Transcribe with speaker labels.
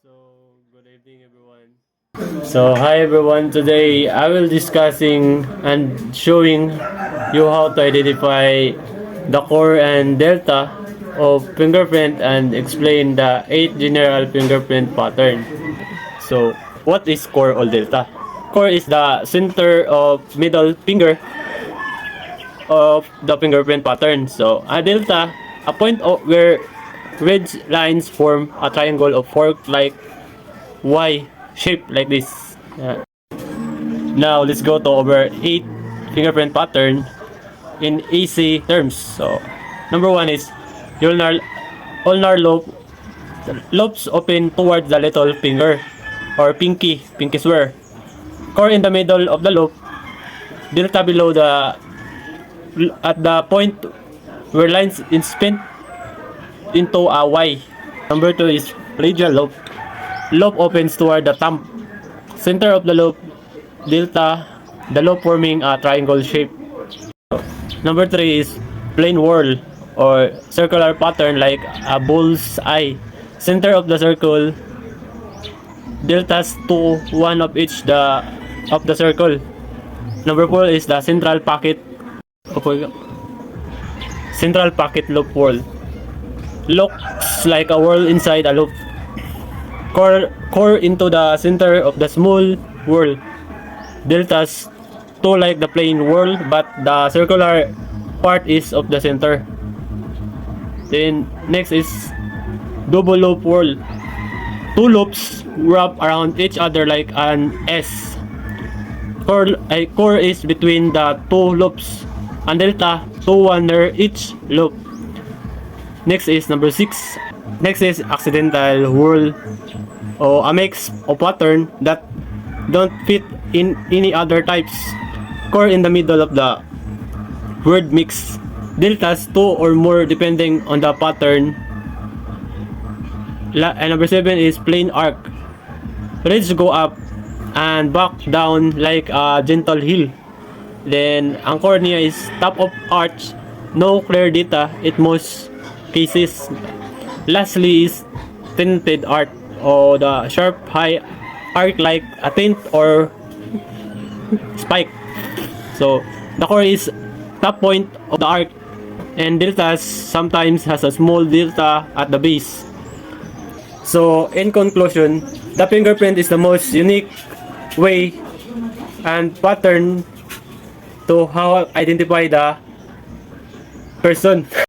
Speaker 1: Good evening everyone. Hi everyone. Today I will discussing and showing you how to identify the core and delta of fingerprint and explain the 8 general fingerprint pattern. So, what is core or delta? Core is the center of middle finger of the fingerprint pattern. So, a delta, a point where ridge lines form a triangle of fork-like Y shape like this. Now let's go to over 8 fingerprint pattern in easy terms. So number one is ulnar lobe. Lobes open towards the little finger or pinky swear. Core in the middle of the lobe. Delta below the at the point where lines is spent into a Y. Number two is radial lobe. Lobe opens toward the thumb. Center of the lobe, delta, the lobe forming a triangle shape. Number 3 is plain whorl or circular pattern like a bull's eye. Center of the circle, deltas to one of each of the circle. Number 4 is the central pocket lobe whorl. Looks like a whorl inside a lobe. Core into the center of the small whorl. Deltas two like the plain whorl, but the circular part is of the center. Then next is double loop whorl. Two loops wrap around each other like an S. Core is between the two loops, and delta two under each loop. Next is number 6. Next is accidental whorl, or a mix of pattern that don't fit in any other types. Core in the middle of the word mix. Deltas 2 or more depending on the pattern. And number 7 is plain arc. Ridge go up and back down like a gentle hill. Then ang core niya is top of arch, no clear data in most cases. Lastly is tinted arc, or the sharp high arc like a tint or spike. So the core is top point of the arc, and deltas sometimes has a small delta at the base. So in conclusion, the fingerprint is the most unique way and pattern to how identify the person.